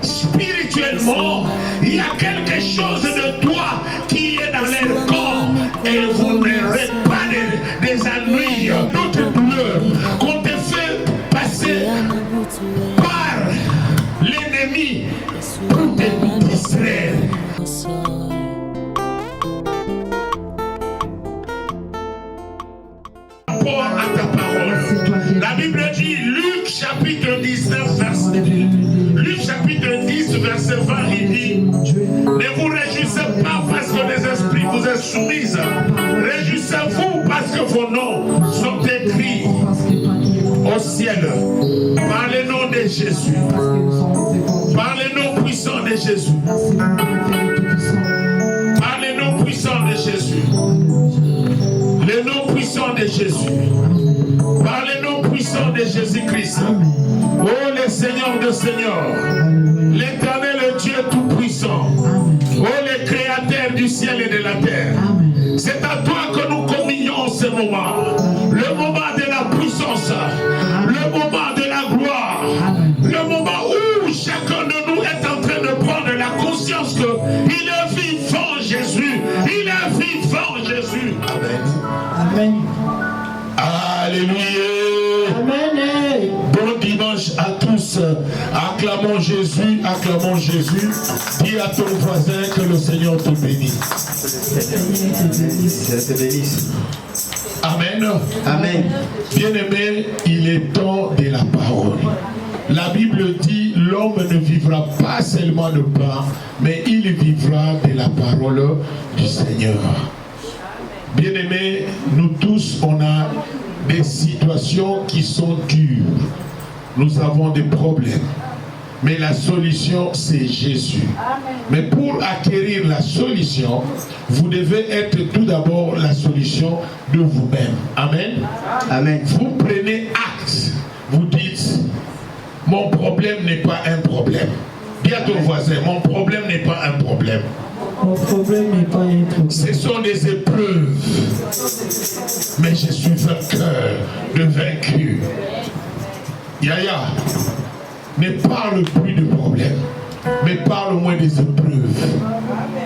Spirituellement, il y a quelque chose de toi qui est dans leur corps et vous n'aurez pas des ennuis, d'autres douleurs qu'on te fait passer par l'ennemi pour te distraire. À ta parole. La Bible dit, Luc chapitre 19, verset 10, verset 20, il dit, ne vous réjouissez pas parce que les esprits vous est soumis. Réjouissez-vous parce que vos noms sont écrits au ciel. Par le nom de Jésus. Par le nom puissant de Jésus. Par le nom puissant de Jésus. Le nom puissant de Jésus. Par le nom puissant de Jésus-Christ. Oh, le Seigneur de Seigneurs. L'Éternel, le Dieu tout-puissant. Oh, le Créateur du ciel et de la terre. C'est à toi que nous communions ce moment. Le moment de la puissance. Le moment de la gloire. Le moment où chacun de nous est en train de prendre la conscience qu'il est vivant Jésus. Il est vivant Jésus. Amen. Amen. Alléluia. Amen. Bon dimanche à tous. Acclamons Jésus, acclamons Jésus. Dis à ton voisin que le Seigneur te bénisse. Amen. Amen. Bien-aimé, il est temps de la parole. La Bible dit, l'homme ne vivra pas seulement de pain, mais il vivra de la parole du Seigneur. Bien-aimés, nous tous, on a des situations qui sont dures. Nous avons des problèmes. Mais la solution, c'est Jésus. Amen. Mais pour acquérir la solution, vous devez être tout d'abord la solution de vous-même. Amen. Amen. Vous prenez acte. Vous dites, mon problème n'est pas un problème. Dis à ton voisin, mon problème n'est pas un problème. Mon problème n'est pas un problème. Ce sont des épreuves. Mais je suis vainqueur de vaincu. Yaya, ne parle plus de problèmes, mais parle au moins des épreuves.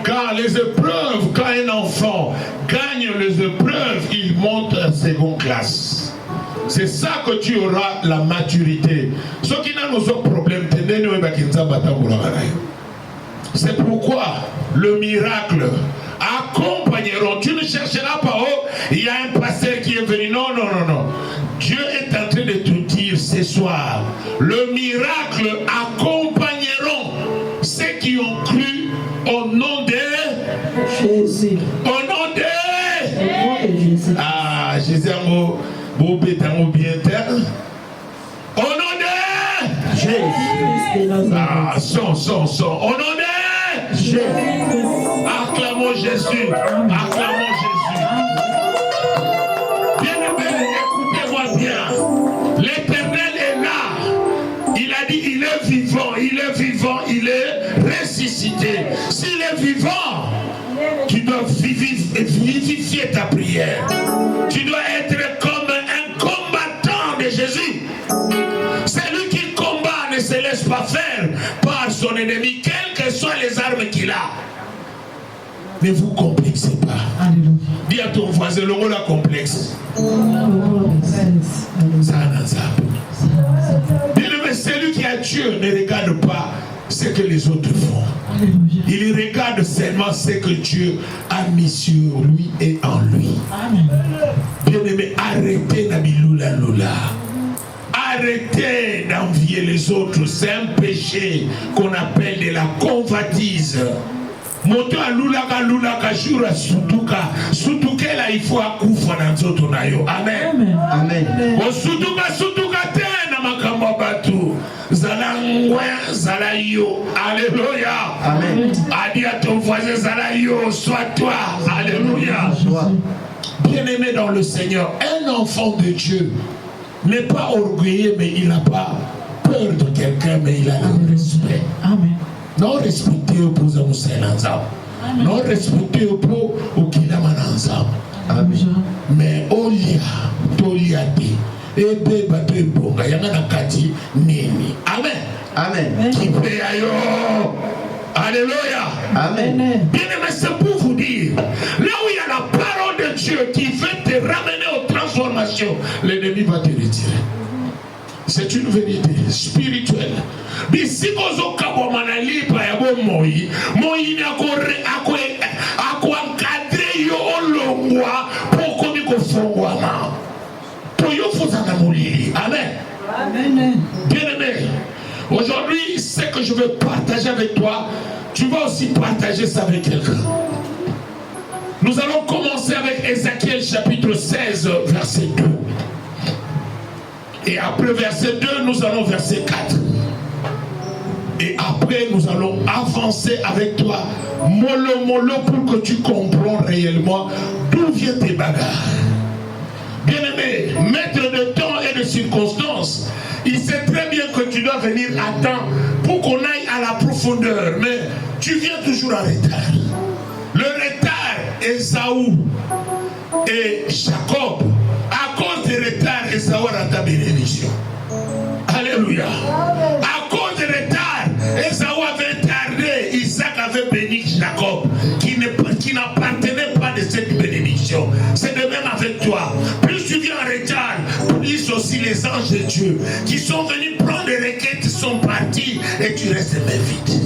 Car les épreuves, quand un enfant gagne les épreuves, il monte en seconde classe. C'est ça que tu auras la maturité. Ceux qui n'ont pas de problème, c'est pourquoi le miracle accompagneront. Tu ne chercheras pas, oh, il y a un pasteur qui est venu. Non, non, non, non. Dieu est en train de te dire ce soir, le miracle accompagneront ceux qui ont cru au nom de Jésus. Au nom de Jésus. Ah, Jésus, beau béton bien terre. Au nom de Jésus. Ah, son. Au nom de Jésus. Acclamons Jésus. Acclamons Jésus. Bien-aimés, écoutez-moi bien. L'Éternel est là. Il a dit, il est vivant, il est ressuscité. S'il est vivant, tu dois vivifier ta prière. Tu dois être comme un combattant de Jésus. Celui qui combat ne se laisse pas faire par son ennemi, quelles que soient les armes qu'il a. Ne vous complexez pas. Alléluia. Dis à ton voisin, le mot la complexe. Dis-le, mais celui qui a Dieu ne regarde pas ce que les autres font. Alléluia. Il regarde seulement ce que Dieu a mis sur lui et en lui. Bien-aimé, arrêtez Nabiloula Loula. Arrêtez d'envier les autres. C'est un péché qu'on appelle de la convoitise. Moto alulaka lulaka jura sutuka là il faut akufa na nzoto na yo. Amen. Amen. O sutuka tena makambo batu zala ngwa zala yo. Alléluia. Amen. Adi à ton voisin zala yo, sois toi. Alléluia. Bien-aimé dans le Seigneur, un enfant de Dieu n'est pas orgueilleux, mais il n'a pas peur de quelqu'un, mais il a le respect. Amen. Non respecter pour Zamoussin ensemble. Non respecter pour Okinaman ensemble. Mais Olia, Toliate, Ebe Bato Ebonga, Yangana Kati, Nini. Amen. Amen. Qui paye ailleurs. Alléluia. Amen. Bien aimé, c'est pour vous dire, là où il y a la parole de Dieu qui veut te ramener aux transformations, l'ennemi va te retirer. C'est une vérité spirituelle. Bisikozo kabomanali pa yabo moi ni ako encadrer yo olongwa poko miko fongwama. Pour yo fozana molili. Amen. Amen. Bien aimé, aujourd'hui, ce que je veux partager avec toi, tu vas aussi partager ça avec quelqu'un. Nous allons commencer avec Ézéchiel chapitre 16, verset 2. Et après verset 2, nous allons verset 4. Et après, nous allons avancer avec toi, mollo, pour que tu comprennes réellement d'où viennent tes bagarres. Bien-aimé, maître de temps et de circonstances, il sait très bien que tu dois venir à temps pour qu'on aille à la profondeur, mais tu viens toujours en retard. Le retard, Esaü et Jacob, à cause du retard, Esaü a ta bénédiction. Alléluia. À cause du retard, Esaü avait tardé, Isaac avait béni Jacob, qui n'appartenait pas de cette bénédiction. C'est de même avec toi. Plus tu viens en retard, plus aussi les anges de Dieu qui sont venus prendre des requêtes sont partis et tu restes même vide.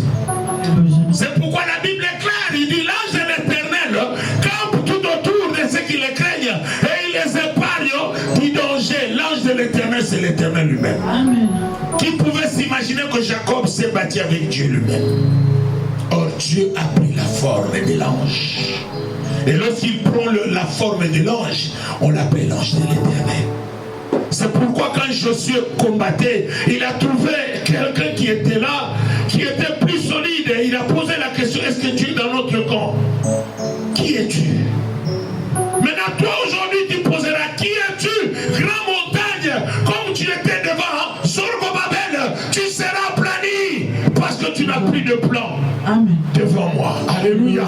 C'est pourquoi la Bible est claire. Il dit l'ange de l'Éternel campe tout autour de ceux qui le craignent et il les épargne du danger. L'ange de l'Éternel, c'est l'Éternel lui-même. Qui pouvait s'imaginer que Jacob s'est battu avec Dieu lui-même? Or, Dieu a pris la forme de l'ange. Et lorsqu'il prend la forme de l'ange, on l'appelle l'ange de l'Éternel. C'est pourquoi quand Josué combattait, il a trouvé quelqu'un qui était là, qui était plus solide. Et il a posé la question, est-ce que tu es dans notre camp? Qui es-tu? Maintenant, toi aujourd'hui, tu poseras, qui es-tu? Grande montagne, comme tu étais devant Zorobabel, tu seras aplani, parce que tu n'as plus de plan. Amen. Devant moi. Alléluia.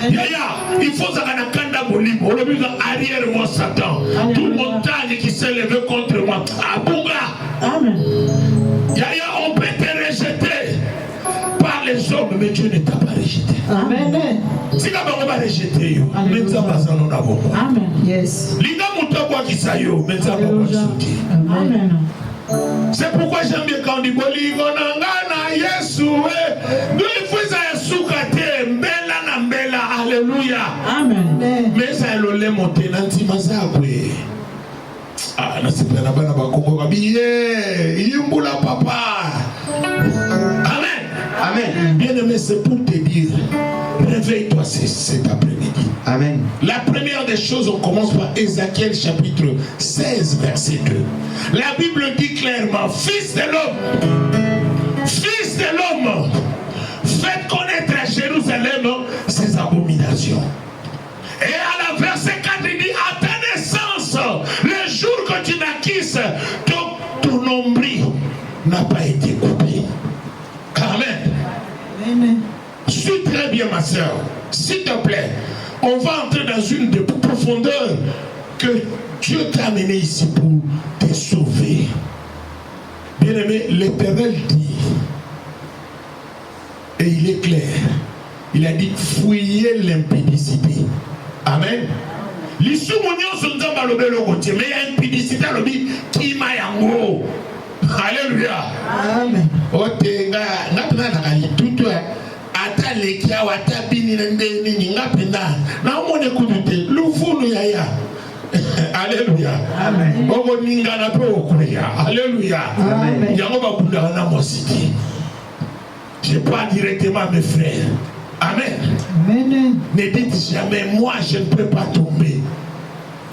Yaya, il faut Zaganakanda Bolim, on le dit arrière moi Satan. Toute montagne qui s'est levée contre moi. Abouga. Amen. Yaya, on peut te rejeter par les hommes, mais Dieu ne t'a pas rejeté. Amen. Si tu vas rejeter, mais tu vas pas en avoir. Amen. Yes. L'ida Moutaba qui sayo, mais tu vas pas sauter. Amen. C'est pourquoi j'aime bien quand on dit Bolingo Nangana Yesu. Nous il faut ça soukate mbela na mbela. Alléluia. Amen. Mais ça le le monter nanti mazakwe. Ah na c'est pas na bana ba kongo ba biye. Yimbula papa. Amen. Amen. Bien aimé, c'est pour te dire, réveille-toi cet après-midi. Amen. La première des choses, on commence par Ézéchiel chapitre 16, verset 2. La Bible dit clairement, fils de l'homme, faites connaître à Jérusalem ses abominations. Et à la verset 4, il dit, à ta naissance, le jour que tu naquisses, ton nombril n'a pas été coupé. Amen. Amen. Suis très bien, ma soeur. S'il te plaît, on va entrer dans une des profondeurs que Dieu t'a amené ici pour te sauver. Bien aimé, l'Éternel dit, et il est clair, il a dit, fouillez l'impudicité. Amen. L'issue mondiale sont dans le côté, mais il y a impudicité à l'objet qui m'a yango. Alléluia. Amen. Otenga ngapena nakali tutu ata lekia wata bini nende nini ngapena na omone kudute lufunu yaya. Alléluia. Amen. Ogo ninga na pe okuya. Alléluia. Amen. Yango bakunda na mosiki. Je parle directement à mes frères. Amen. Amen. Ne dites jamais moi je ne peux pas tomber.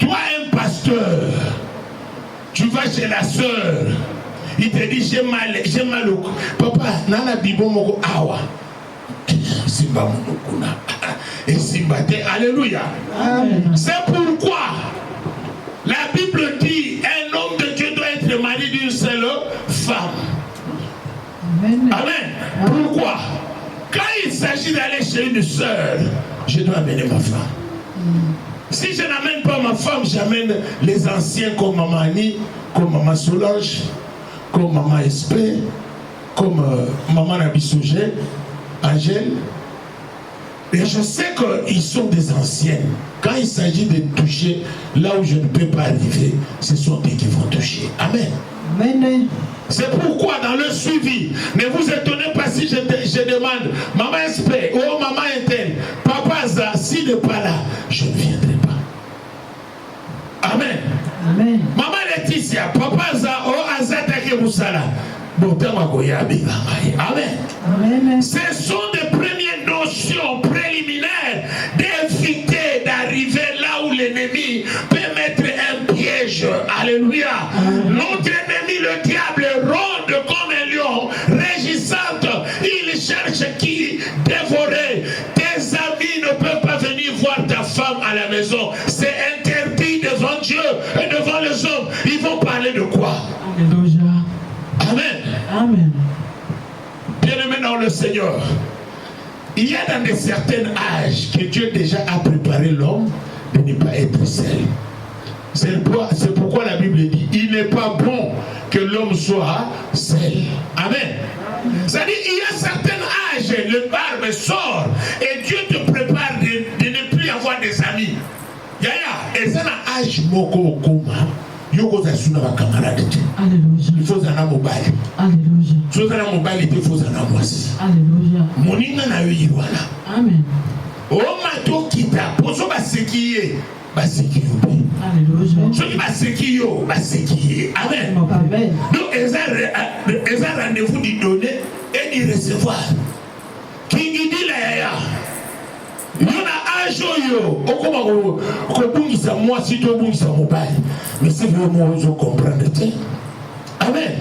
Toi un pasteur, tu vas chez la sœur. Il te dit j'ai mal au cou. Papa, nana bibo moko awa. Simba monokuna. Et Simba te, alléluia. Amen. C'est pourquoi la Bible dit un homme de Dieu doit être marié d'une seule femme. Amen. Amen. Pourquoi? Quand il s'agit d'aller chez une sœur, je dois amener ma femme. Si je n'amène pas ma femme, j'amène les anciens comme Maman Annie, comme Maman Solange, comme Maman Espé, comme Maman Nabissougé, Angèle. Et je sais qu'ils sont des anciennes. Quand il s'agit de toucher là où je ne peux pas arriver, ce sont eux qui vont toucher. Amen. Amen. C'est pourquoi dans le suivi, ne vous étonnez pas si je demande Maman Espé, oh Maman Intel, Papa Za, s'il n'est pas là, je ne viendrai pas. Amen. Amen. Maman Laetitia, Papa Za, oh Azata Kebusala. Amen. Amen. Ce sont des premières notions préliminaires d'éviter d'arriver là où l'ennemi peut mettre un piège. Alléluia. Notre ennemi, le diable, rôde comme un lion, régissante. Il cherche qui dévorer. Tes amis ne peuvent pas venir voir ta femme à la maison. C'est interdit devant Dieu et devant les hommes. Ils vont parler de quoi? Alléluia. Amen. Amen. Bien-aimé dans le Seigneur, il y a dans des certains âges que Dieu déjà a préparé l'homme de ne pas être seul. C'est pourquoi la Bible dit, il n'est pas bon que l'homme soit seul. Amen. C'est-à-dire, il y a certains âges, le barbe sort et Dieu te prépare de ne plus avoir des amis. Yaya, et c'est un âge moko koma. Yoko zasuna ba camarade. Alléluia. Il faut un mobile. Alléluia. Il faut un mobile, il faut un moisi. Alléluia. Moninga na yo yirwana. Amen. O mato kita, poso ba sekiye, ba sekiyo. Alléluia. Soki ba sekiyo, ba sekiye. Amen. Amen. Donc ils ont rendez-vous d'y donner et d'y recevoir. Kingi dit la yaya. Yona ajoyo, okoma ko bungisa moi si to bungisa mobile. Mais c'est vraiment vous comprendre. Amen.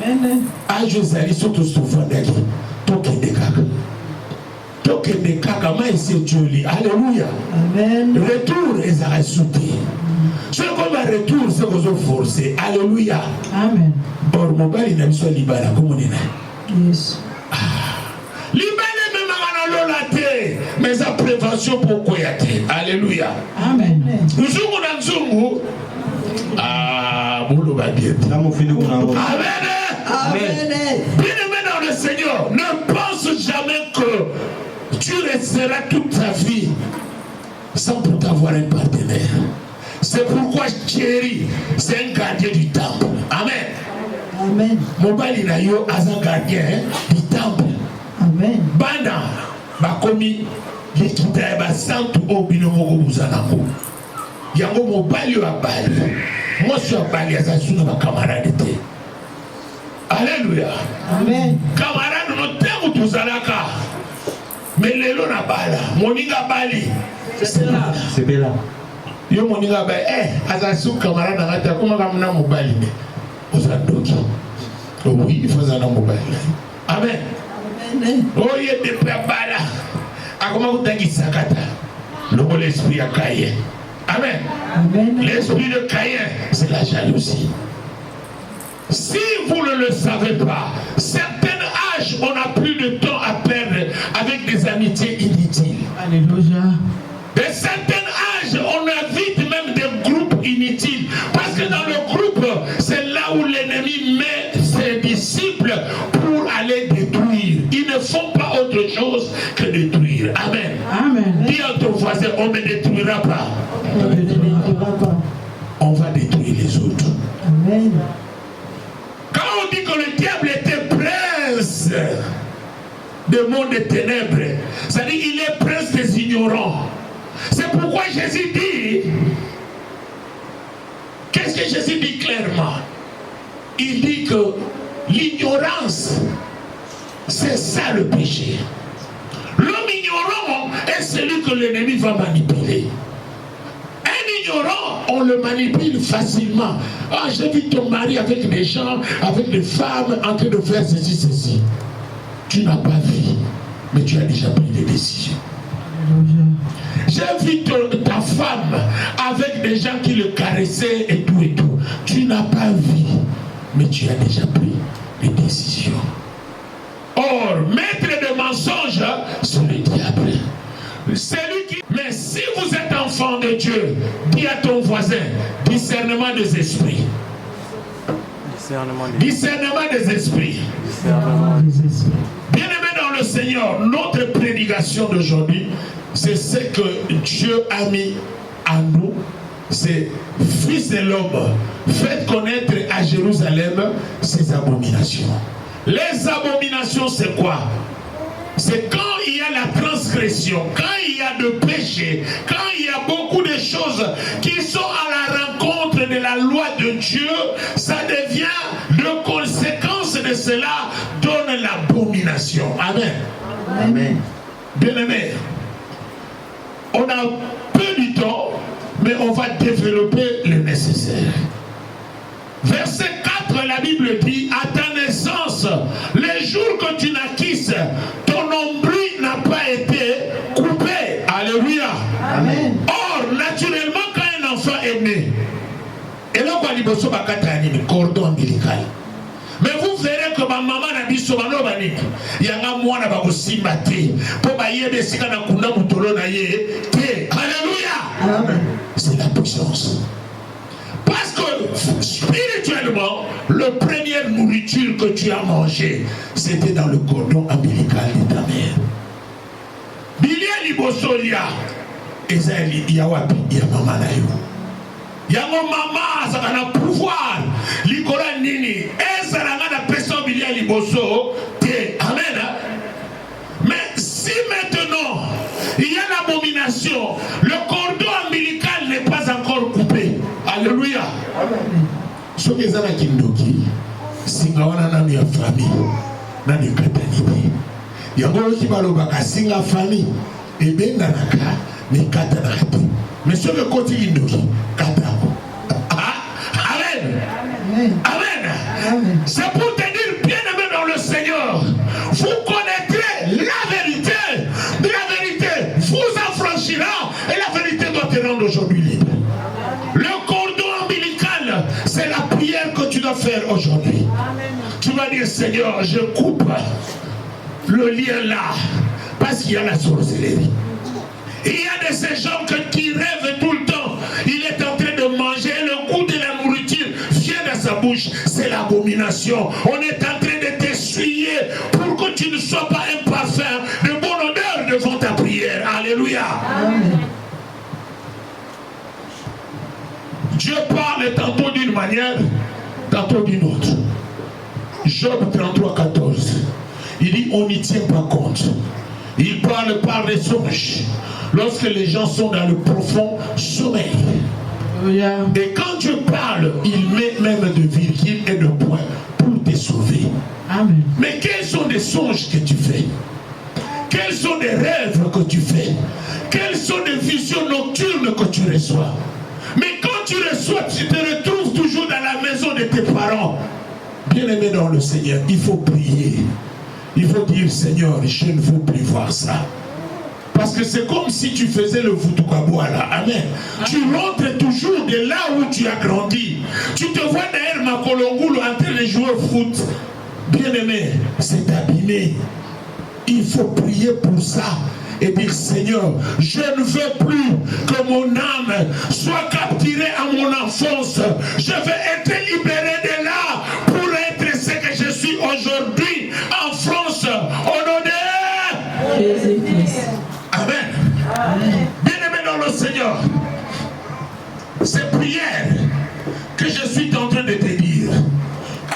Amen. Ajo zali soto souvent daki. Toke de kaka. Toke de kaka ma ese joli. Alléluia. Amen. Retour est à sauter. Ce comme un retour c'est qu'on se forcer. Alléluia. Amen. Or mobile il n'a soit libala comme on est là. Yes. Libala même à la te. Mais sa prévention pour quoi y a-t. Alléluia. Amen. Nous sommes dans Zungu. Ah, boulot va bien. Amen. Amen. Bien-aimé dans le Seigneur, ne pense jamais que tu resteras toute ta vie sans pour t'avoir un partenaire. C'est pourquoi Thierry, c'est un gardien du temple. Amen. Amen. Mon bali na yo as un gardien du temple. Amen. Banda, bakomi, yekita ba santu obino moko buzanako. Yango mon bali yo abali. Moi je suis abali à suna ba camarade te. Alléluia. Amen. Camarade no temu tuzalaka. Mais lelo na bala, moninga bali. C'est là. C'est bien là. Yo moninga bali, azasu camarade na ngata kuma kamna mobali ne. Osandoki. Oui, il faut un mobile. Amen. Amen. Oh, il y a des préparateurs. À comment vous t'avez sakata? L'esprit à Caïn. Amen. Amen. L'esprit de Caïn, c'est la jalousie. Si vous ne le savez pas, certains âges, on n'a plus de temps à perdre avec des amitiés inutiles. Alléluia. De certains âges, on évite même des groupes inutiles. Parce que dans le groupe, c'est là où l'ennemi met ses disciples pour aller détruire. Ils ne font pas autre chose que détruire. Amen. Amen. Dis à ton voisin, on ne détruira pas. On ne détruira pas. On va détruire les autres. Amen. Quand on dit que le diable était prince du monde des ténèbres, ça dit qu'il est prince des ignorants. C'est pourquoi Jésus dit, qu'est-ce que Jésus dit clairement? Il dit que l'ignorance, c'est ça le péché. L'homme ignorant est celui que l'ennemi va manipuler. Un ignorant, on le manipule facilement. Ah, j'ai vu ton mari avec des gens, avec des femmes en train de faire ceci, ceci. Tu n'as pas vu, mais tu as déjà pris des décisions. Alléluia. J'ai vu ta femme avec des gens qui le caressaient et tout et tout. Tu n'as pas vu, mais tu as déjà pris des décisions. Or, maître de mensonges, c'est le diable. C'est lui qui... Mais si vous êtes enfant enfant de Dieu, dis à ton voisin, discernement des esprits. Discernement des esprits. Bien-aimés dans le Seigneur, notre prédication d'aujourd'hui, c'est ce que Dieu a mis à nous. C'est Fils de l'homme, faites connaître à Jérusalem ses abominations. Les abominations, c'est quoi? C'est quand il y a la transgression, quand il y a de péché, quand il y a beaucoup de choses qui sont à la rencontre de la loi de Dieu, ça devient de conséquence de cela, donne l'abomination. Amen. Amen. Bien-aimés, on a peu du temps, mais on va développer le nécessaire. Verset 4, la Bible dit, à ta naissance, les jours que tu naquisses, ton nombril n'a pas été coupé. Alléluia. Amen. Or, naturellement, quand un enfant est né, et là, on va dire, cordon ombilical. Mais vous verrez que ma maman n'a dit souvent, il y a un mois qui a été pour Alléluia. C'est la puissance. Parce que spirituellement, la première nourriture que tu as mangée, c'était dans le cordon ombilical de ta mère. Bilia libosolia, Ezaïli, Yawapi, Yamama Nayo. Yango mama, ça va pouvoir. Likola nini, Ezalanga na personne bilia liboso, te. Amen. Mais si maintenant, il y a l'abomination, le cordon ombilical n'est pas encore coupé. Alléluia. Ce que ça qui ndoki, singawana na mi famille, na ni katanite. Yango ki balobaka singa famille, et ben nanaka ni katanate. Mais ce que côté ndoki, katako. Amen. Amen. Amen. C'est pour te dire, bien-aimé dans le Seigneur, vous connaîtrez la vérité. La vérité vous affranchira et la vérité doit te rendre aujourd'hui libre. Le cordon ombilical, c'est la prière que tu dois faire aujourd'hui. Tu vas dire, Seigneur, je coupe le lien là, parce qu'il y a la sorcellerie. Il y a de ces gens qui rêvent tout le temps. Il est en train de manger, le goût de la nourriture vient dans sa bouche. C'est l'abomination. On est en train de t'essuyer pour que tu ne sois pas un parfum de bonne odeur devant ta prière. Alléluia. Amen. Dieu parle tantôt d'une manière, tantôt d'une autre. Job 33, 14. Il dit on n'y tient pas compte. Il parle par les songes. Lorsque les gens sont dans le profond sommeil. Et quand Dieu parle, il met même de virgules et de points pour te sauver. Amen. Mais quels sont les songes que tu fais? Quels sont les rêves que tu fais? Quelles sont les visions nocturnes que tu reçois? Mais quand tu reçois, tu te retrouves toujours dans la maison de tes parents. Bien-aimé dans le Seigneur, il faut prier. Il faut dire, Seigneur, je ne veux plus voir ça. Parce que c'est comme si tu faisais le Vutukabouala. Amen. Tu rentres toujours de là où tu as grandi. Tu te vois derrière Makolongulu en train de jouer au foot. Bien-aimé, c'est abîmé. Il faut prier pour ça. Et dire, Seigneur, je ne veux plus que mon âme soit capturée à mon enfance. Je veux être libéré de là pour être ce que je suis aujourd'hui en France. Au nom de Jésus-Christ. Amen. Bien-aimé dans le Seigneur, ces prières que je suis en train de te dire,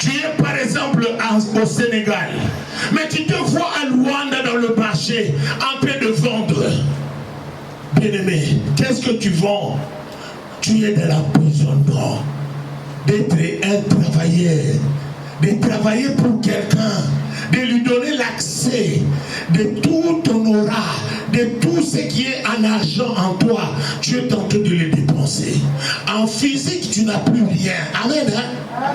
tu es par exemple au Sénégal, mais tu te vois à Luanda dans le marché en train de vendre. Bien-aimé, qu'est-ce que tu vends? Tu es dans l'emprisonnement d'être un travailleur, de travailler pour quelqu'un, de lui donner l'accès de tout ton aura, de tout ce qui est en argent en toi. Tu es en train de le dépenser. En physique, tu n'as plus rien. Amen. Hein?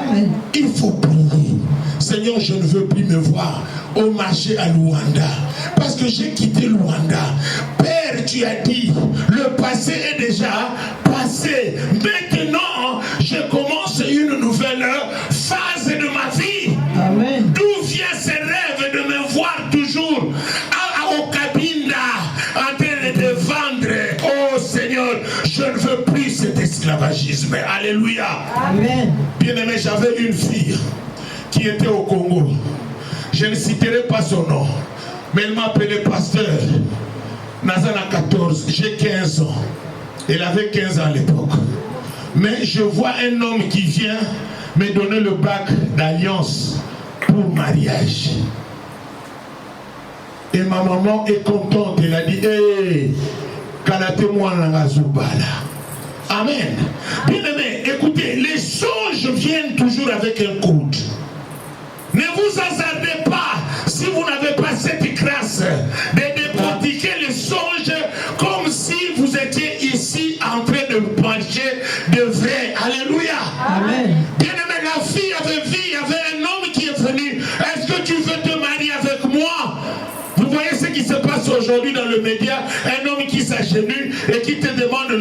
Amen. Il faut prier. Seigneur, je ne veux plus me voir au marché à Luanda. Parce que j'ai quitté Luanda. Père, tu as dit, le passé est déjà passé. Maintenant, je commence une nouvelle phase de ma vie. Amen. D'où vient ce rêve de me voir toujours au Cabinda en train de vendre? Oh Seigneur, veux plus cet esclavagisme. Alléluia. Amen. Bien-aimé, j'avais une fille qui était au Congo. Je ne citerai pas son nom, mais elle m'appelait pasteur. Nazana 14, j'ai 15 ans. Elle avait 15 ans à l'époque. Mais je vois un homme qui vient me donner le bac d'alliance pour mariage. Et ma maman est contente. Elle a dit, hé, Kanate-moi Nangazubala. Amen. Bien aimé, écoutez, les songes viennent toujours avec un code. Ne vous hasardez pas si vous n'avez pas cette grâce de décortiquer les songes comme si vous étiez ici en train de pencher de vrai. Alléluia. Amen. Bien aimé, la fille avait vu, il y avait un homme qui est venu. Est-ce que tu veux te marier avec moi? Vous voyez ce qui se passe aujourd'hui dans le média, un homme qui s'agenouille et qui te demande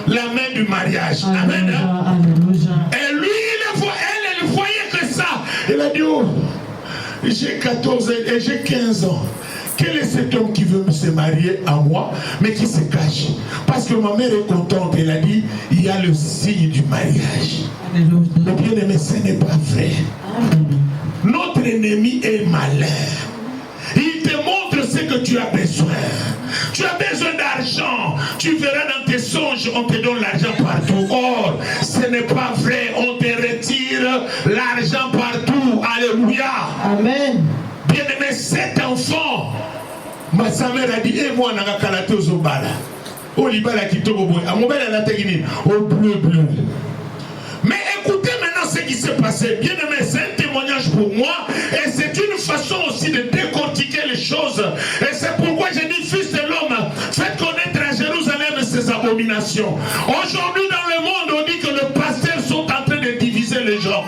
la main du mariage. Amen. Alléluia. Et lui, elle voyait que ça. Il a dit, oh, j'ai 14 ans et j'ai 15 ans. Quel est cet homme qui veut se marier à moi, mais qui se cache? Parce que ma mère est contente. Elle a dit, il y a le signe du mariage. Alléluia. Mais bien aimé, ce n'est pas vrai. Amen. Notre ennemi est malin. Il te montre ce que tu as besoin. Tu as besoin d'argent. Tu verras dans tes songes, on te donne l'argent partout. Or, ce n'est pas vrai. On te retire l'argent partout. Alléluia. Amen. Bien aimé, cet enfant, sa mère a dit, et moi, on a kalaté aux obala. Au libala qui tombe au bout. À mon bel, elle a tegini. Au bleu. Mais écoutez maintenant ce qui s'est passé. Bien aimé, c'est un témoignage pour moi. Et c'est une façon aussi de décortiquer les choses. Et c'est pourquoi j'ai dit, fils de l'homme, faites connaître à Jérusalem ses abominations. Aujourd'hui dans le monde, on dit que les pasteurs sont en train de diviser les gens.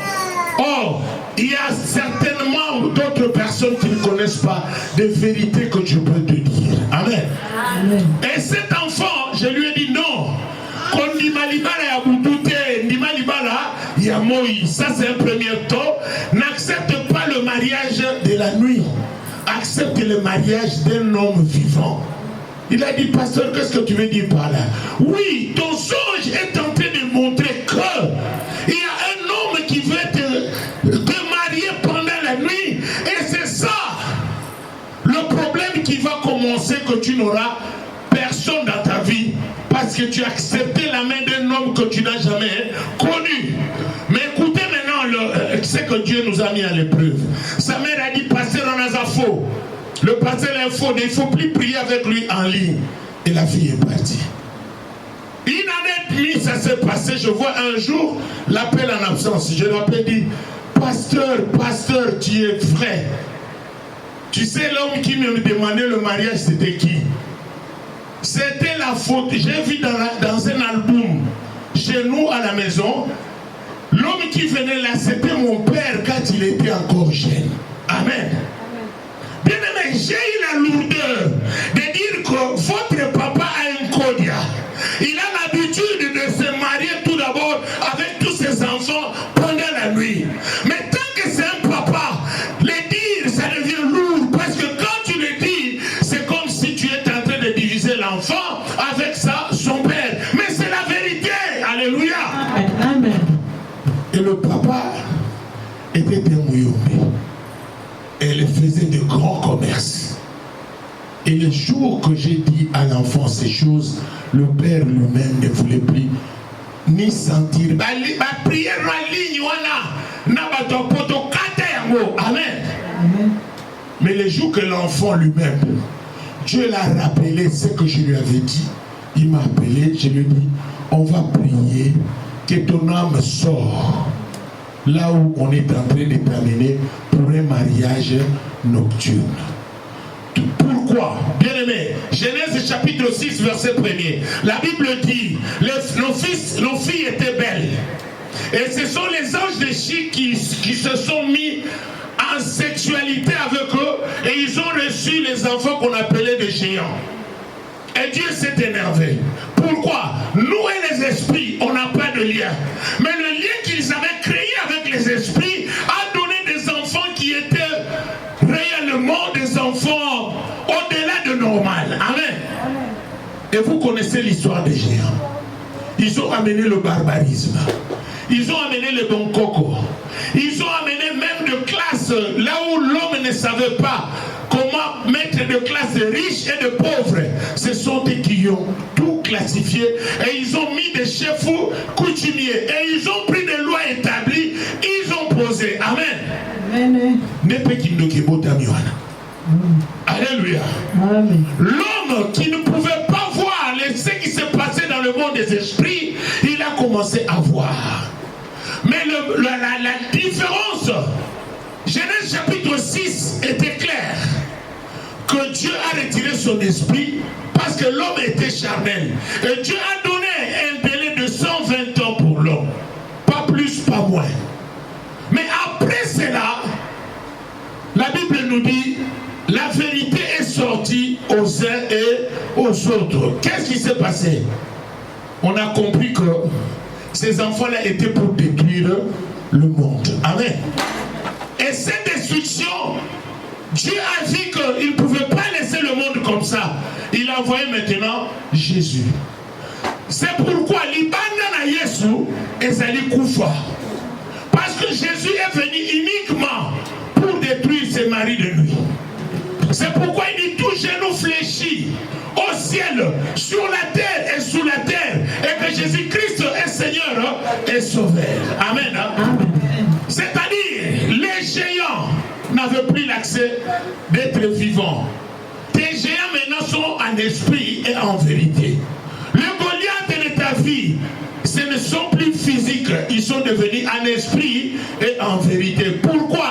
Or, il y a certainement d'autres personnes qui ne connaissent pas des vérités que je peux te dire. Amen. Amen. Et cet enfant, je lui ai dit non. Quand Nimalibala ya Boudouté, Nimalibala ya Moïse, ça c'est un premier temps. N'accepte pas le mariage de la nuit. Accepte le mariage d'un homme vivant. Il a dit, pasteur, qu'est-ce que tu veux dire par là? Oui, ton songe est en train de montrer que il y a un homme qui veut te marier pendant la nuit. Et c'est ça le problème qui va commencer, que tu n'auras personne dans ta vie parce que tu as accepté la main d'un homme que tu n'as jamais connu. Mais écoutez maintenant ce que Dieu nous a mis à l'épreuve. Sa mère a dit, pasteur Anazafo, le pasteur est faux, il ne faut plus prier avec lui en ligne. Et la fille est partie. Une année et demie, ça s'est passé. Je vois un jour l'appel en absence. Je l'appelle, dit, pasteur, tu es vrai. Tu sais, l'homme qui me demandait le mariage, c'était qui? C'était la faute. J'ai vu dans un album chez nous à la maison, l'homme qui venait là, c'était mon père quand il était encore jeune. Amen. Bien aimé, j'ai eu la lourdeur de dire que votre papa a un codia. Il a l'habitude de se marier tout d'abord avec tous ses enfants pendant la nuit. Mais tant que c'est un papa, le dire, ça devient lourd. Parce que quand tu le dis, c'est comme si tu étais en train de diviser l'enfant avec son père. Mais c'est la vérité. Alléluia. Amen. Et le papa était un Mouyoumé. Elle faisait de grands commerces. Et le jour que j'ai dit à l'enfant ces choses, le père lui-même ne voulait plus ni sentir. Amen. Mais le jour que l'enfant lui-même, Dieu l'a rappelé ce que je lui avais dit. Il m'a appelé, je lui ai dit, on va prier que ton âme sorte là où on est en train de terminer pour un mariage nocturne. Pourquoi? Bien aimé, Genèse chapitre 6 verset 1er. La Bible dit, nos filles étaient belles. Et ce sont les anges de Chi qui se sont mis en sexualité avec eux et ils ont reçu les enfants qu'on appelait des géants. Et Dieu s'est énervé. Pourquoi? Nous et les esprits, on n'a pas de lien. Mais le lien qu'ils avaient créé avec les esprits a donné des enfants qui étaient réellement des enfants au-delà de normal. Amen. Et vous connaissez l'histoire des géants. Ils ont amené le barbarisme. Ils ont amené le bon coco. Ils ont amené même de classes là où l'homme ne savait pas comment mettre de classes de riches et de pauvres. Ce sont eux qui ont tout classifié et ils ont mis des chefs coutumiers et ils ont pris des lois établies. Ils ont posé. Amen. Alléluia. L'homme qui ne pouvait pas voir ce qui se passait dans le monde des esprits, il a commencé à voir. Mais la différence, Genèse chapitre 6 était claire. Que Dieu a retiré son esprit parce que l'homme était charnel. Et Dieu a donné un délai de 120 ans pour l'homme. Pas plus, pas moins. Mais après cela, la Bible nous dit, la vérité est sortie aux uns et aux autres. Qu'est-ce qui s'est passé? On a compris que ces enfants-là étaient pour détruire le monde. Amen. Et cette destruction, Dieu a dit qu'il ne pouvait pas laisser le monde comme ça. Il a envoyé maintenant Jésus. C'est pourquoi l'Ibana Yesu est allé Koufa. Parce que Jésus est venu uniquement pour détruire ses maris de nuit. C'est pourquoi il dit tout genou fléchi au ciel, sur la terre et sous la terre, et que Jésus-Christ est Seigneur et Sauveur. Amen. C'est-à-dire, les géants n'avaient plus l'accès d'être vivants. Tes géants maintenant sont en esprit et en vérité. Le Goliath de ta vie, ce ne sont plus physiques, ils sont devenus en esprit et en vérité. Pourquoi?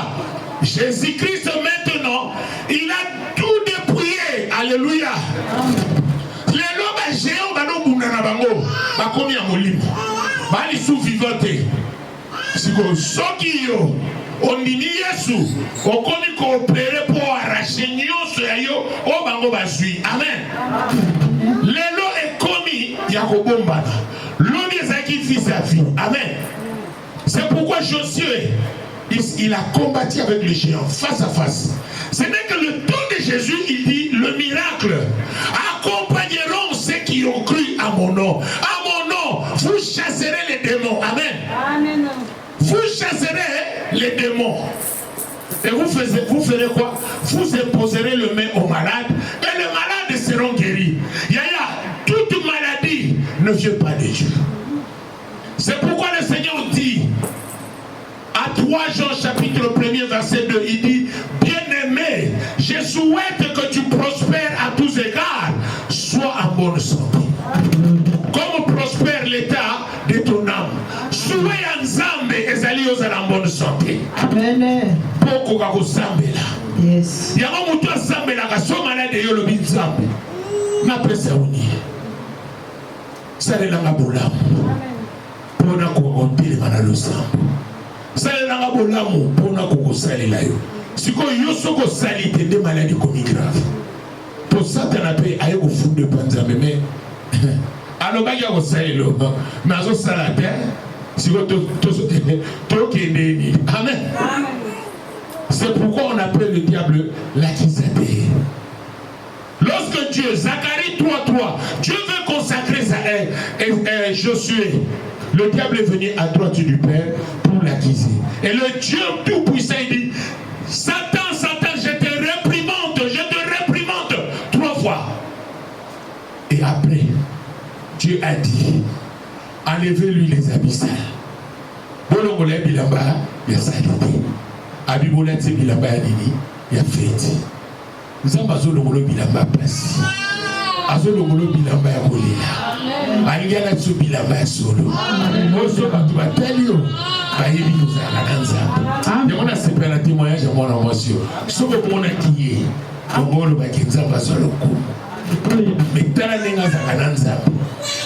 Jésus-Christ maintenant, il a tout dépouillé. Alléluia. Les lobes géants, bakomi ya molimo, bali sous vivote. Siko soki yo, ondini Yesu, okomi coopérer pour arracher nyonso ya yo, o bango basui. Amen. Lelo ekomi ya kobombana. L'homme ezaki fils à vie. Amen. C'est pourquoi Josué, il a combattu avec les géants face à face. Ce n'est que le temps de Jésus, il dit le miracle. Accompagneront ceux qui ont cru à mon nom. À mon nom, vous chasserez les démons. Amen. Amen. Vous chasserez les démons. Et vous ferez quoi? Vous imposerez le main aux malades et les malades seront guéris. Yaya, toute maladie ne vient pas de Dieu. C'est pourquoi le Seigneur dit à 3 Jean chapitre 1er verset 2, il dit, bien-aimé, je souhaite que tu prospères à tous égards, sois en bonne santé. Comme prospère l'état de ton âme. Sois en Zambe et Zali en bonne santé. Amen. Pourquoi vous Zambe là? Yes. Il y a un mouton Zambe là, qui sont malades et le bin Zambe. N'a pas ça uni. Ça est là la bolam. Pour n'a qu'on monte les manalo Zambe. Ça est là la bolam pour n'a qu'on sali là yo. Si qu'on yo soko sali te des maladies comme grave. Pour ça t'en as payé à au fond de Panzambe mais alors bah il y a au sali là. Mais à ce salaire si vous Amen. C'est pourquoi on appelle le diable l'accusateur. Lorsque Dieu, Zacharie 3:3, Dieu veut consacrer Josué, le diable est venu à droite du Père pour l'accuser. Et le Dieu tout-puissant dit, Satan, Satan, je te réprimande 3 fois. Et après, Dieu a dit, enlevez-lui les abyssales. Bolongola bilamba ya salite. Abibola tse bilamba ya nini ya fête. Nzamba zolongolo bilamba place. Azolongolo bilamba ya kolela. Alingana tso bilamba ya solo. Moso batu bateli yo. Bayebi yozala na nzamba. Yamona sepela témoignage ya mwana mwasi yo. Soko mona kiye. Ngolo bakinzamba zoloko. Metala nenga zaka na nzamba.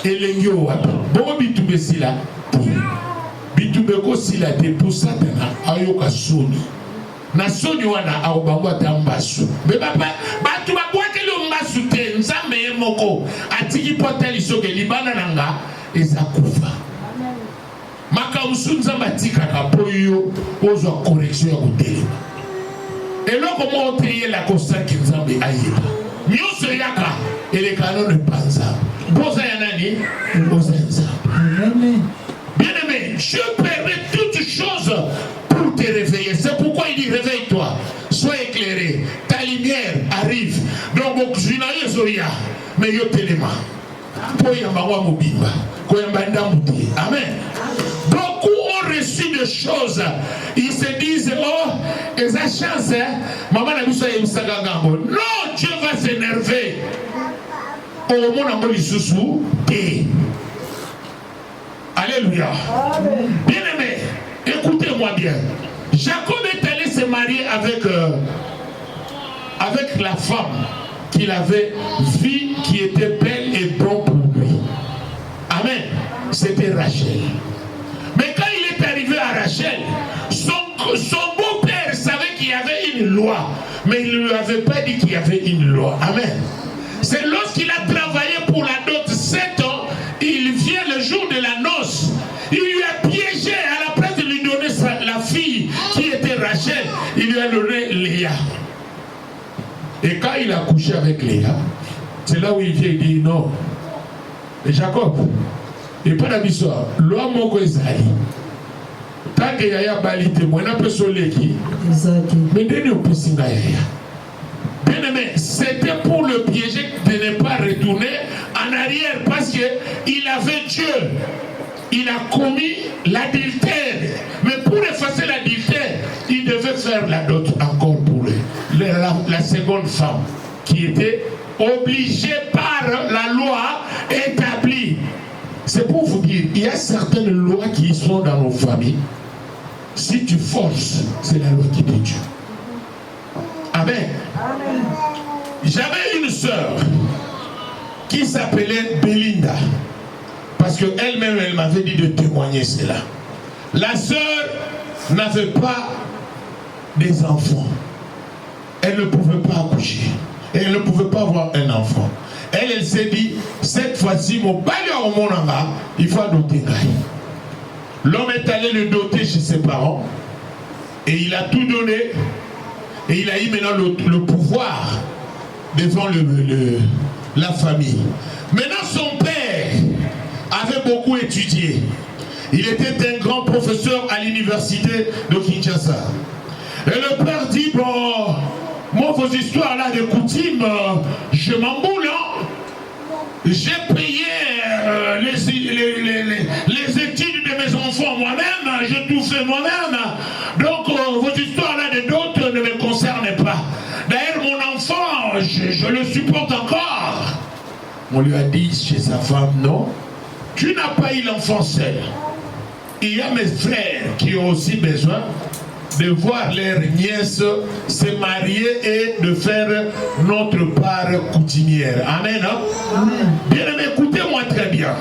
Elengi yo wapi. Bongo bitumbe sila. Bitubeko sila te pour Satana ayoka soni. Na soni wana aobango atambasu. Me papa batu bakwate lo mbasu te nzambe ye moko atiki poteli soke libana nanga ezakufa. Makamsu nzamba tika ka poyo ozwa correction ya kotelema. Eloko mo trier la constant nzambe ayeba. Nyoso yaka ele kanone panza. Boza ya nani? Boza nzambe. Dieu permet toutes choses pour te réveiller. C'est pourquoi il dit réveille-toi, sois éclairé, ta lumière arrive. Donc, mais yo telema. Amen. Beaucoup ont reçu des choses. Ils se disent, oh, et ça chance, hein? Maman n'a vu ça, non, Dieu va s'énerver. Au monde en sous. Alléluia. Bien aimé, écoutez-moi bien. Jacob est allé se marier avec la femme qu'il avait vue, qui était belle et bonne pour lui. Amen. C'était Rachel. Mais quand il est arrivé à Rachel, son beau-père savait qu'il y avait une loi, mais il ne lui avait pas dit qu'il y avait une loi. Amen. C'est lorsqu'il a travaillé pour la dot 7 ans, il vient le jour de la noce. Il lui a piégé à la place de lui donner la fille qui était Rachel. Il lui a donné Léa. Et quand il a couché avec Léa, c'est là où il vient et dit non. Et Jacob, et pas d'histoire, l'homme au Goïsali. Tant qu'il y a bali témoin, un peu solé qui. Mais dès nous peut s'ingayer. Bien aimé, c'était pour le piéger de ne pas retourner en arrière parce qu'il avait Dieu. Il a commis l'adultère. Mais pour effacer l'adultère, il devait faire la dot encore pour la seconde femme qui était obligée par la loi établie. C'est pour vous dire, il y a certaines lois qui sont dans nos familles. Si tu forces, c'est la loi qui te tue. Amen. J'avais une sœur qui s'appelait Belinda. Parce qu'elle-même, elle m'avait dit de témoigner cela. La sœur n'avait pas des enfants. Elle ne pouvait pas accoucher. Elle ne pouvait pas avoir un enfant. Elle s'est dit, cette fois-ci, mon balia au monde, il faut adopter. L'homme est allé le doter chez ses parents. Et il a tout donné. Et il a eu maintenant le pouvoir devant la famille. Maintenant, son père avait beaucoup étudié. Il était un grand professeur à l'université de Kinshasa. Et le père dit, bon, moi, vos histoires là de coutumes, je m'en boule. Hein? J'ai payé les études de mes enfants moi-même, j'ai tout fait moi-même. Donc, vos histoires là de d'autres ne me concernent pas. D'ailleurs, mon enfant, je le supporte encore. On lui a dit chez sa femme, non, tu n'as pas eu l'enfant seul. Il y a mes frères qui ont aussi besoin de voir leurs nièces se marier et de faire notre part coutumière. Amen. Hein? Amen. Bien aimé, écoutez-moi très bien.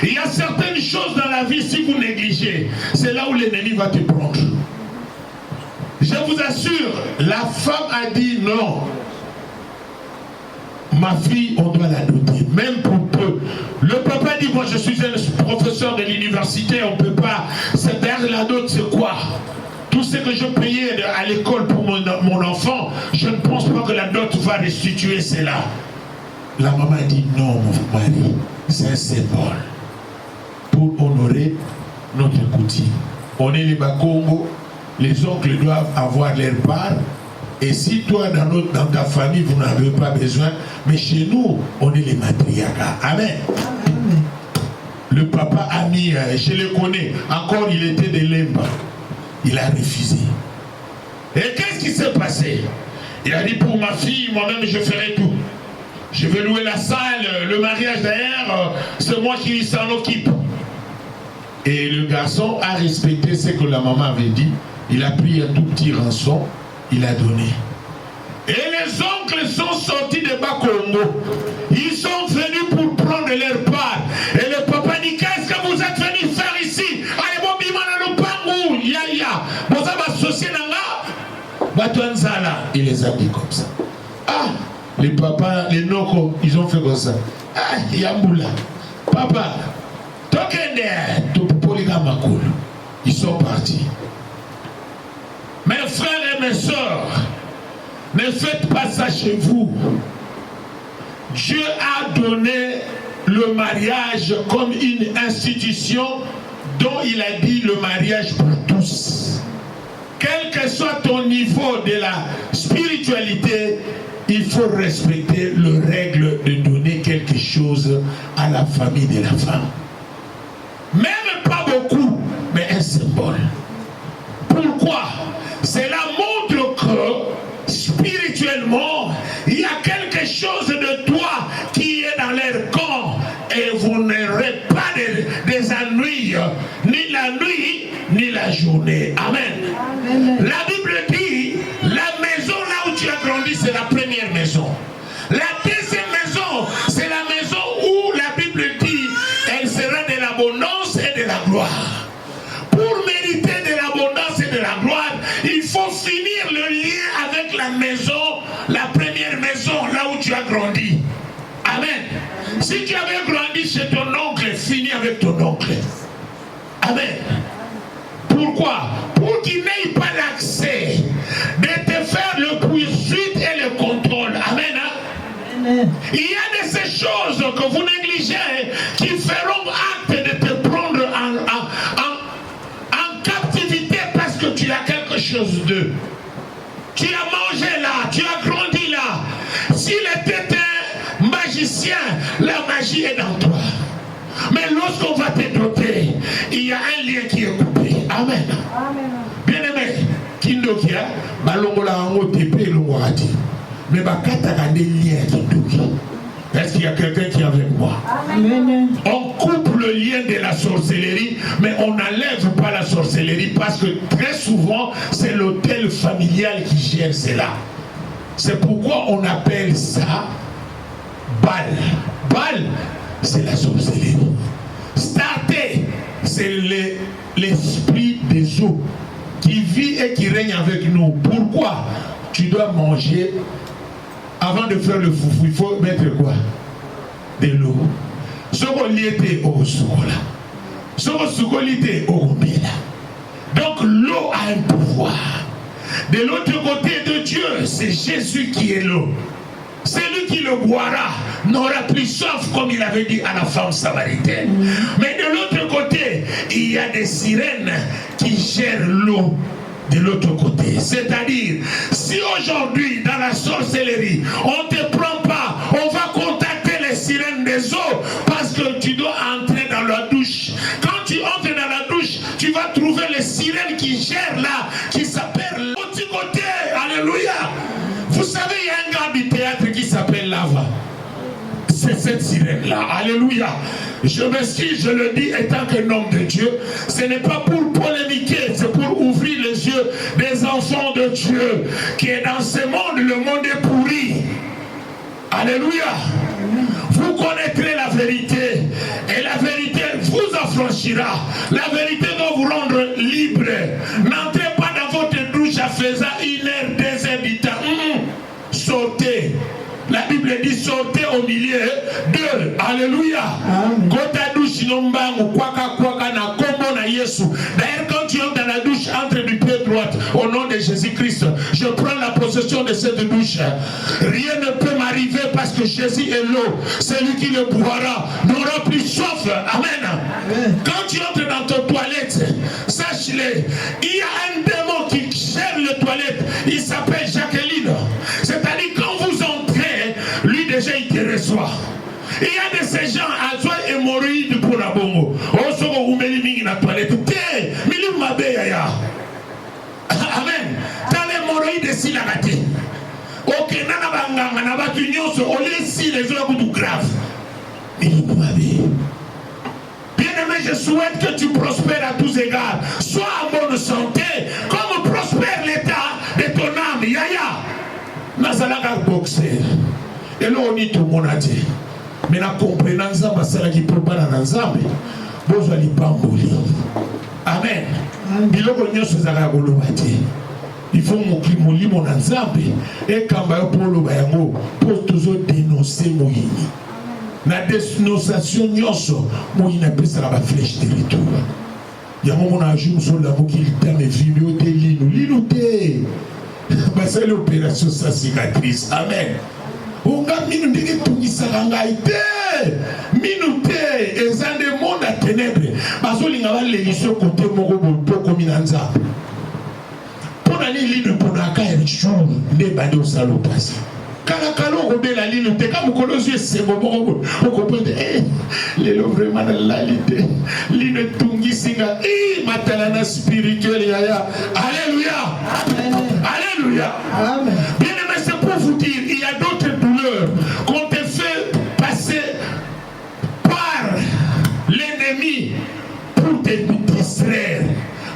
Il y a certaines choses dans la vie, si vous négligez, c'est là où l'ennemi va te prendre. Je vous assure, la femme a dit non. Ma fille, on doit la doter, même pour peu. Le papa dit, moi je suis un professeur de l'université, on ne peut pas se perdre la dot, c'est quoi? Tout ce que je payais à l'école pour mon enfant, je ne pense pas que la dot va restituer cela. La maman dit, non mon mari, c'est un symbole pour honorer notre coutume. On est les Bakongo, les oncles doivent avoir leur part. Et si toi, dans ta famille, vous n'avez pas besoin, mais chez nous, on est les matriarcats. Amen. Amen. Le papa a mis, je le connais, encore il était de Lemba. Il a refusé. Et qu'est-ce qui s'est passé? Il a dit, pour ma fille, moi-même, je ferai tout. Je vais louer la salle, le mariage d'ailleurs, c'est moi qui s'en occupe. Et le garçon a respecté ce que la maman avait dit. Il a pris un tout petit rançon. Il a donné. Et les oncles sont sortis de Bakongo. Ils sont venus pour prendre leur part. Et le papa dit, qu'est-ce que vous êtes venus faire ici? Allez, bon, bimana no pangu, ya. Vous avez associé nanga? Batuanzala. Il les a dit comme ça. Ah, les papas, les noko, ils ont fait comme ça. Ah, Yamboula. Papa, tokende, tupupoliga makulu. Ils sont partis. Mes frères et mes sœurs, ne faites pas ça chez vous. Dieu a donné le mariage comme une institution dont il a dit le mariage pour tous. Quel que soit ton niveau de la spiritualité, il faut respecter le règle de donner quelque chose à la famille de la femme. Même pas beaucoup, mais un symbole. Pourquoi? Cela montre que spirituellement, il y a quelque chose de toi qui est dans leur camp et vous n'aurez pas des ennuis, ni la nuit, ni la journée. Amen. Amen. La Bible dit, la maison là où tu as grandi, c'est la première maison. La deuxième maison, c'est la maison où la Bible dit, elle sera de l'abondance et de la gloire. Pour mériter de l'abondance et de la gloire, il faut finir le lien avec la maison, la première maison, là où tu as grandi. Amen. Si tu avais grandi chez ton oncle, finis avec ton oncle. Amen. Pourquoi? Pour qu'il n'ait pas l'accès de te faire le poursuite et le contrôle. Amen. Amen. Il y a de ces choses que vous négligez qui feront acte de te prendre en captivité parce que tu as quelque chose d'eux. Tu as mangé là, tu as grandi là. S'il était un magicien, la magie est dans toi. Mais lorsqu'on va te doter, il y a un lien qui est coupé. Amen. Amen. Bien-aimé, Kindokia, Balongola Ango Tepe Longwati. Mais Bakata des liens Kindoki. Est-ce qu'il y a quelqu'un qui est avec moi? Amen. On coupe le lien de la sorcellerie, mais on n'enlève pas la sorcellerie parce que très souvent, c'est l'hôtel familial qui gère cela. C'est pourquoi on appelle ça Baal. Baal, c'est la sorcellerie. Starter, c'est l'esprit des eaux qui vit et qui règne avec nous. Pourquoi? Tu dois manger. Avant de faire le foufou, il faut mettre quoi? De l'eau. Ce qu'on y était au soukla. Ce qu'on y était au rombila. Donc l'eau a un pouvoir. De l'autre côté de Dieu, c'est Jésus qui est l'eau. Celui qui le boira n'aura plus soif comme il avait dit à la femme samaritaine. Mais de l'autre côté, il y a des sirènes qui gèrent l'eau. De l'autre côté, c'est-à-dire si aujourd'hui dans la sorcellerie on ne te prend pas, on va contacter les sirènes des eaux parce que tu dois entrer dans la douche. Quand tu entres dans la douche, tu vas trouver les sirènes qui gèrent là, qui s'appellent l'autre côté. Alléluia. Vous savez, il y a un gars du théâtre qui s'appelle Lava. C'est cette sirène-là. Alléluia. Je m'excuse, je le dis étant qu'un homme de Dieu. Ce n'est pas pour polémiquer, c'est pour ouvrir les yeux des enfants de Dieu. Qui est dans ce monde, le monde est pourri. Alléluia. Vous connaîtrez la vérité. Et la vérité vous affranchira. La vérité doit vous rendre libre. N'entrez pas dans votre douche à faisant 1 heure, 2 heures du temps. Sortez. La Bible dit sortez au milieu d'eux. Alléluia. D'ailleurs, quand tu entres dans la douche, entre du pied droit au nom de Jésus-Christ. Je prends la possession de cette douche. Rien ne peut m'arriver parce que Jésus est l'eau. Celui qui le boira n'aura plus soif. Amen. Quand tu entres dans ta toilette, sache-le, il y a un démon qui gère les toilettes. Il s'appelle Jacqueline. C'est-à-dire quand vous entrez, lui déjà il te reçoit. Il y a de ces gens à soi hémorroïdes pour la bongo. Oh, so vous mettez dans la toilette. Milim mabeya. Amen. Dans l'hémorroïde ici la raté. Ok, nana banganga na batu nyonso au lieu si les autres sont graves. Milim mabeya. Bien-aimé, je souhaite que tu prospères à tous égards. Sois en bonne santé, comme prospère l'état de ton âme. Yaya. Nazalaka boxer. Et là on y tout le monde a dit. Mais la compréhension va se qui prépare dans l'ensemble. Vous allez pas mourir. Amen. Il faut mourir mon ensemble. Et quand on va pour toujours dénoncer Moïni. La dénonciation nyoso, Moïni a pris ça la flèche de retour. Il y a un moment où on a joué sur la boucle de mes vidéos de l'île. C'est l'opération sa cicatrice. Amen. onga minu ndenge tungisaka ngai te minu te eza nde monde ya ténèbre bazolinga balelisa kote moko bopo komi na nzambe mpona nini lino mponaka ya jour nde bande osala opasi kala kala okobela lino te ka mokolo ozwi esengo moko okopende lelo vraiment nalali te lino etungisinga matala na spirituel yaya alléluia alléluia bien aimé c'est pour vous dire il y a d'autres douleurs qu'on te fait passer par l'ennemi pour te distraire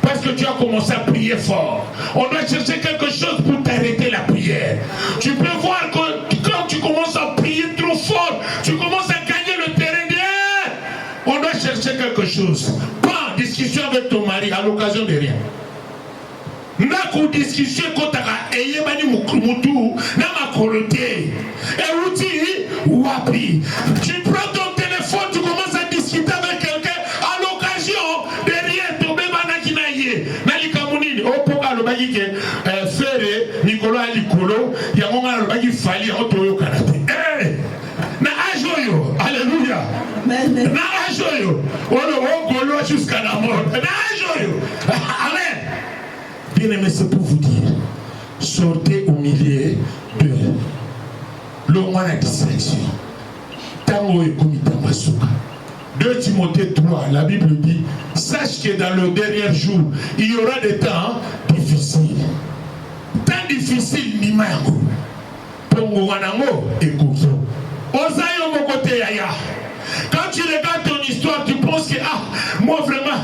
parce que tu as commencé à prier fort. On doit chercher quelque chose pour t'arrêter la prière. Tu peux voir que quand tu commences à prier trop fort, tu commences à gagner le terrain derrière. On doit chercher quelque chose. Pas en discussion avec ton mari à l'occasion de rien. Nako discussion kotaka eyebani mutu na makolote. Et uti wapi. Tu prends ton téléphone, tu commences à discuter avec quelqu'un à l'occasion de rien tomber banaki na ye. Na likamunini opoka lobaki ke frère Nicolas Alikolo yango ngala lobaki fali otoyo kanate. Na ajoyo. Alléluia. Na ajoyo. On golo jusqu'à la mort. Na ajoyo. Amen. Bien aimé, c'est pour vous dire, sortez au milieu de l'homme à la distraction. Tango et comité Masuka. 2 Timothée 3, la Bible dit, sache que dans le dernier jour, il y aura des temps difficiles. Temps difficiles, ni mango. Pongo wanango et kozo. Osayo mokote yaya. Quand tu regardes ton histoire, tu penses que moi vraiment,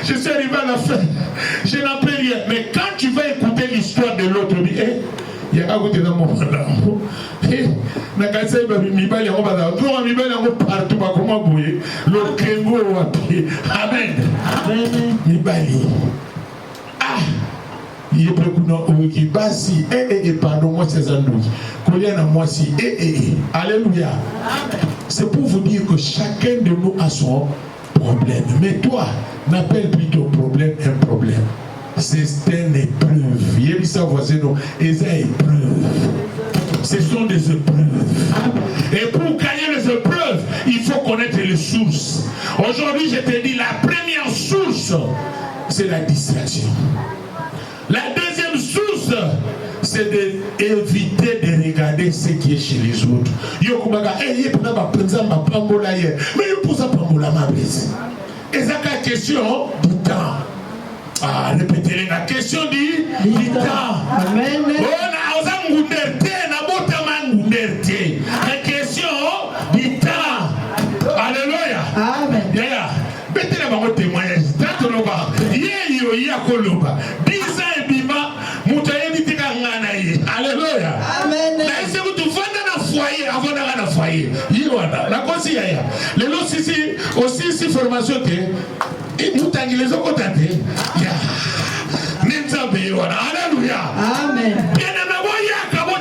je suis arrivé à la fin, je n'en peux rien. Mais quand tu vas écouter l'histoire de l'autre, tu dis, il y a un côté dans mon monde. Amen. Il est préconisé basi pardon moi c'est andouille collier na moi si alléluia. C'est pour vous dire que chacun de nous a son problème, mais toi n'appelle plus ton problème un problème, c'est une épreuve. Il y a ça voisin non et ça épreuve, ce sont des épreuves et pour gagner les épreuves il faut connaître les sources. Aujourd'hui je te dis la première source c'est la distraction. La deuxième source, c'est d'éviter de regarder ce qui est chez les autres. Mais et ça la question du temps. Répétez la question du temps. Amen. La question du temps. Alléluia. Amen. Mettez la parole témoignage. Alléluia. Amen. Mais si vous te vendez dans le foyer, avant d'aller dans le foyer, la conseil les lots aussi si formation et nous t'as les autres côtés. Alléluia. Amen. Bien aimé, voyez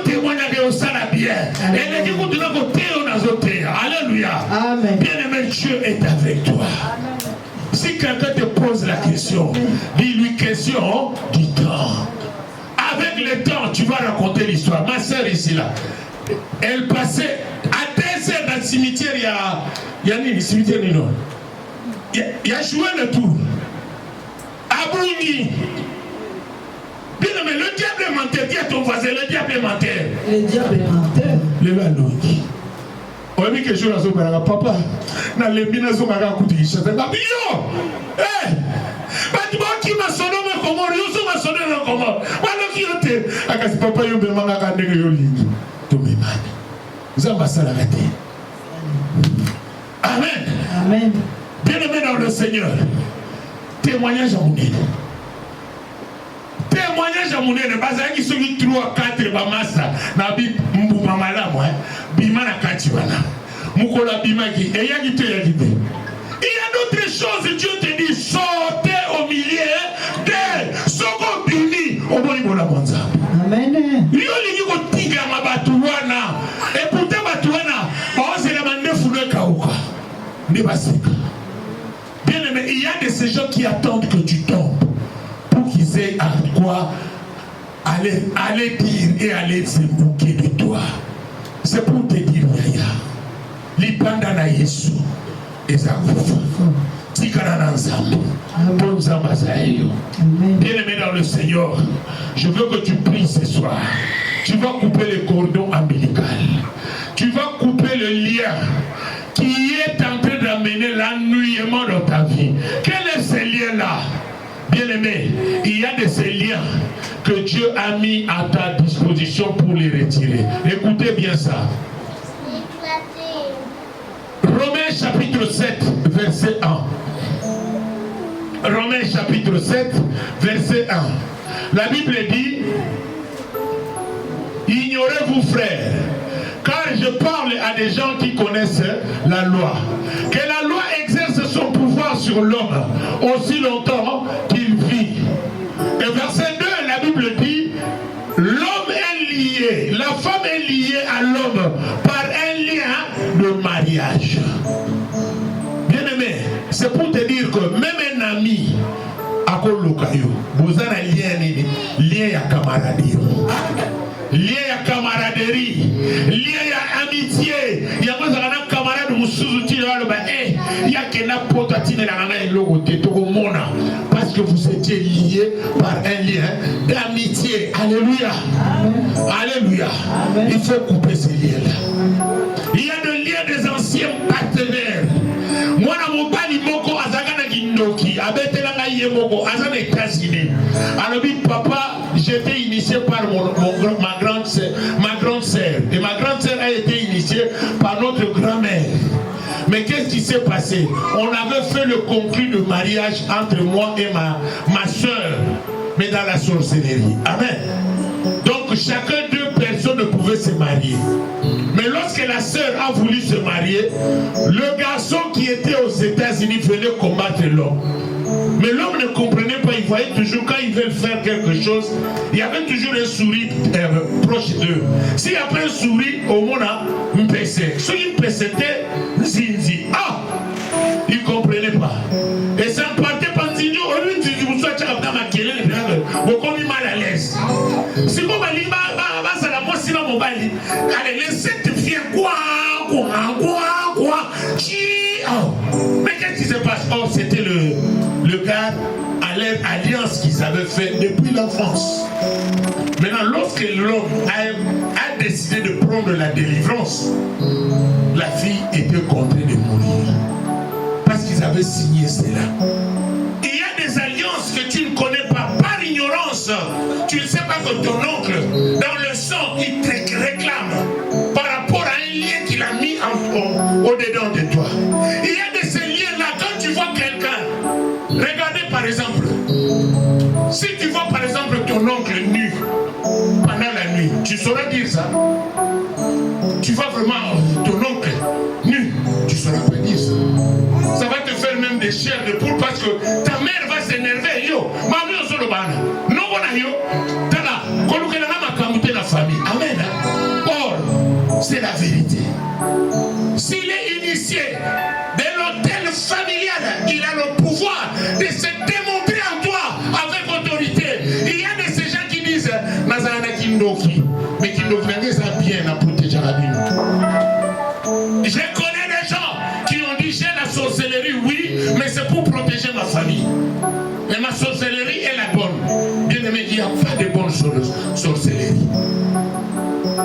témoignage au salaire bien. Et les écoutes de notre côté, on a sauté. Alléluia. Amen. Bien aimé, Dieu est avec toi. Si quelqu'un te pose la question, dis-lui question du temps. Avec le temps, tu vas raconter l'histoire. Ma soeur ici là, elle passait à 2 heures dans le cimetière. Il y a un cimetière Nino. Il y a joué le tour. À Bouni. Bien mais le diable est menteur. Dis à ton voisin, le diable est menteur. Le diable est menteur. Le Laloki. On a mis quelque chose à son père. Papa, dans les mines, on a raconté. Je sais pas. Yo! Eh! Qui m'a sonné comment Yosu m'a sonné comment voilà qui était akasi papa yo bemanga ka ndenge yo lingi to memani zamba sala raté. Amen. Amen. Bien-aimé dans le Seigneur, témoignage à Mounene. Témoignage à Mounene bazaki soki 3 4 ba massa na bi mbuma malamu bima na kati wana mukola bima ki eyaki te yaki te. Il y a d'autres choses, Dieu te dit, sortez au milieu de Soko Bini au Bonibola Monza. Amen. Et pourtant, c'est la manière de Kauka. Bien aimé, il y a de ces gens qui attendent que tu tombes pour qu'ils aient à quoi aller dire et aller se moquer de toi. C'est pour te dire, Yaya, l'ipanda na Yesu, ezakufa. Tikana na nzambe. Bonzamba zaeyo. Bien-aimé dans le Seigneur, je veux que tu pries ce soir. Tu vas couper le cordon ombilical. Tu vas couper le lien qui est en train d'amener l'ennuyement dans ta vie. Quel est ce lien-là? Bien-aimé, il y a de ces liens que Dieu a mis à ta disposition pour les retirer. Écoutez bien ça. Romains chapitre 7, verset 1. Romains chapitre 7, verset 1. La Bible dit: ignorez-vous, frères, car je parle à des gens qui connaissent la loi, que la loi exerce son pouvoir sur l'homme aussi longtemps qu'il vit. Et verset 2, la Bible dit: l'homme est lié, la femme est liée à l'homme par un lien de mariage. Bien-aimé, c'est pour te dire que même un ami, à Kolokayo, vous avez un lien à camaraderie. Lien à camaraderie, lien à amitié. Il y a un camarade qui il y a qui n'a pas parce que vous étiez liés par un lien d'amitié. Alléluia. Alléluia. Il faut couper ces liens-là. Il y a des liens des anciens partenaires. Moi, mon bali moko azagana gindoki, abetelanga yemoko, azana États-Unis. Alors, papa, j'étais initié par ma grande sœur. Et ma grande sœur a été initiée par notre grand-mère. Mais qu'est-ce qui s'est passé? On avait fait le conclu de mariage entre moi et ma soeur, mais dans la sorcellerie. Amen. Donc chacun deux personnes ne pouvait se marier. Mais lorsque la sœur a voulu se marier, le garçon qui était aux États-Unis venait combattre l'homme. Mais l'homme ne comprenait pas, il voyait toujours quand ils veulent faire quelque chose, il y avait toujours un sourire proche d'eux. S'il n'y a pas un sourire, au monde, un PC. Si une PC était Zinzi, il ne comprenait pas. Et ça ne partait pas de Zinzi, au lieu de Zinzi, vous soyez beaucoup mal à l'aise. Si vous allez allez, laissez te faire quoi? Mais qu'est-ce qui se passe? Oh, c'était le gars à leur alliance qu'ils avaient fait depuis l'enfance. Maintenant, lorsque l'homme a décidé de prendre la délivrance, la fille était contrainte de mourir. Parce qu'ils avaient signé cela. Il y a des alliances que tu ne connais pas par ignorance. Tu ne sais pas que ton oncle, dans le sang, il te réclame par rapport à un lien qu'il a mis au-dedans de toi. Il y a de ces liens-là, quand tu vois quelqu'un, regardez par exemple, si tu vois par exemple ton oncle nu pendant la nuit, tu sauras dire ça. Tu vois vraiment ton oncle nu, tu sauras pas dire ça. Ça va te faire même des chairs de poule parce que ta mère va s'énerver. Yo, maman au solo bana. Non bon yo. Tala, koluke na makamute la famille. Amen. Or, c'est la vérité. S'il est initié de l'hôtel familial, il a le pouvoir de se démontrer en toi avec autorité. Il y a de ces gens qui disent Nazana Kindoki, mais Kindoki n'a bien à protéger la vie. Je connais des gens qui ont dit j'ai la sorcellerie, oui, mais c'est pour protéger ma famille. Mais ma sorcellerie est la bonne. Bien aimé, il n'y a pas de bonne sorcellerie.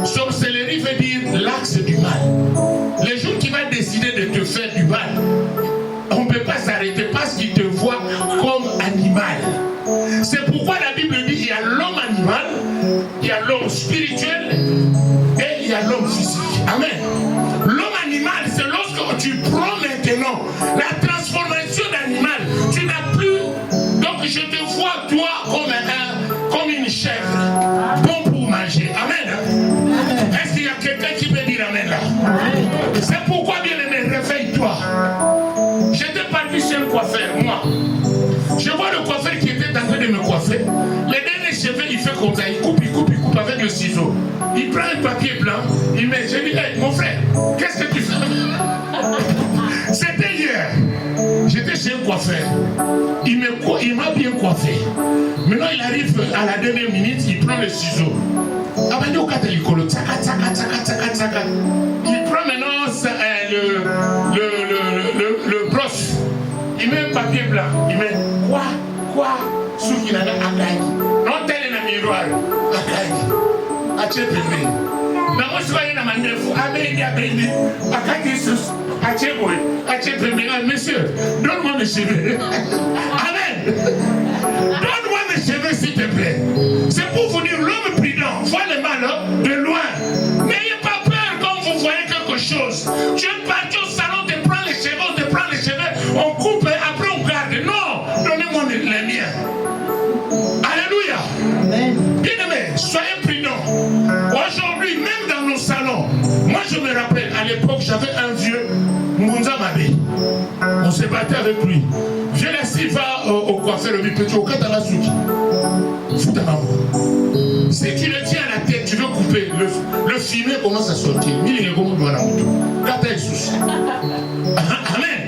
Sorcellerie veut dire l'axe du mal. Le jour qui va décider de te faire du mal, on ne peut pas s'arrêter parce qu'il te voit comme animal. C'est pourquoi la Bible dit il y a l'homme animal, il y a l'homme spirituel et il y a l'homme physique. Amen. L'homme animal, c'est lorsque tu prends maintenant la transformation d'animal. Tu n'as plus. Donc je te vois toi comme une chèvre. Bon pour manger. Amen. Est-ce qu'il y a quelqu'un qui peut dire amen là? C'est pourquoi, bien aimé, réveille-toi. J'étais parti chez un coiffeur, moi. Je vois le coiffeur qui était en train de me coiffer. Les derniers cheveux, il fait comme ça. Il coupe avec le ciseau. Il prend un papier blanc, il met. Je dis, hey, mon frère, qu'est-ce que tu fais? C'était hier. J'étais chez un coiffeur. Il m'a bien coiffé. Maintenant, il arrive à la dernière minute, il prend le ciseau. Il prend maintenant le brosse. Il met un papier blanc. Il met quoi Souffle il a Akagi. Non, tel est le miroir. Akagi. Ache Pembe. Na moi, je vois une manière fou. Amélie Abéli. Akagi sus. Ache Boy. Ache Pembe. Monsieur, donne-moi mes cheveux. Amen. Donne-moi mes cheveux, s'il te plaît. C'est pour vous dire, l'homme prudent voit le mal de loin. N'ayez pas peur quand vous voyez quelque chose. Tu es parti au salon, on te prend les cheveux, on coupe et après on garde. Non, donnez-moi les miens. Alléluia. Amen. Bien-aimés, soyez prudents. Aujourd'hui, même dans nos salons, moi je me rappelle, à l'époque, j'avais un vieux Mounza Mabé. On s'est battu avec lui. Je laisse, il va au coiffeur, le petit, au Katarasuki. Si tu le tiens à la tête, tu veux couper, le fumier commence à sortir. Amen.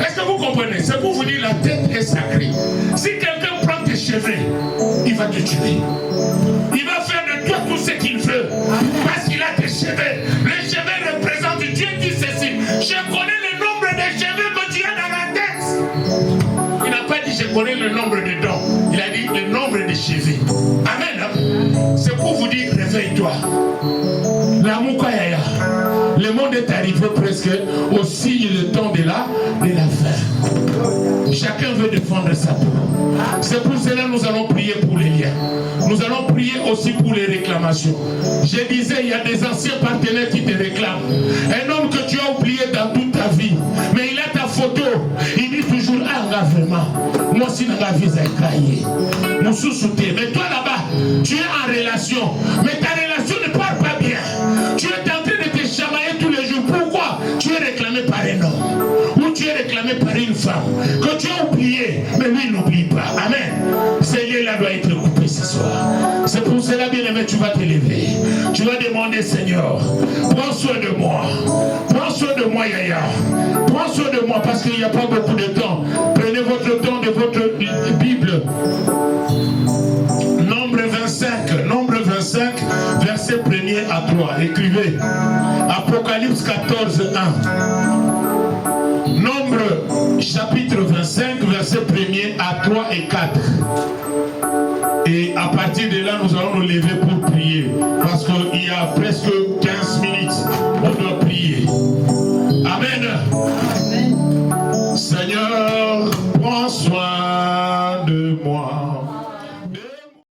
Est-ce que vous comprenez? C'est pour vous dire la tête est sacrée. Si quelqu'un prend tes cheveux, il va te tuer. Il va faire de toi tout ce qu'il veut. Parce qu'il a tes cheveux. Les cheveux représentent Dieu dit ceci. Je connais le nombre de cheveux que tu as dans la tête. Il n'a pas dit je connais le nombre de dents. Il a dit le nombre de cheveux. Amen. C'est pour vous dire réveille-toi. La Moukayaya. Le monde est arrivé presque au signe de temps de la fin. Chacun veut défendre sa peau. C'est pour cela que nous allons prier pour les liens. Nous allons prier aussi pour les réclamations. Je disais, il y a des anciens partenaires qui te réclament. Un homme que tu as oublié dans toute ta vie. Mais il a ta photo. Il dit toujours, ah, vraiment. Moi aussi, dans ma vie, j'ai caillé. Nous sous-soutenons. Mais toi là-bas, tu es en relation. Mais ta relation ne part pas bien. Tu es en train de te chamailler tous les jours. Pourquoi? Tu es réclamé par un homme. Ou tu es réclamé par une femme. Que tu as oublié. Mais lui, il n'oublie pas. Amen. Ce lien-là doit être coupé ce soir. C'est pour cela, bien-aimé, tu vas te lever. Tu vas demander, Seigneur, prends soin de moi. Prends soin de moi, Yaya. Prends soin de moi parce qu'il n'y a pas beaucoup de temps. Prenez votre temps de votre Bible. Nombre 25, verset 1er à 3. Écrivez. Apocalypse 14, 1. Nombre chapitre 25, verset 1er à 3 et 4. Et à partir de là, nous allons nous lever pour prier. Parce qu'il y a presque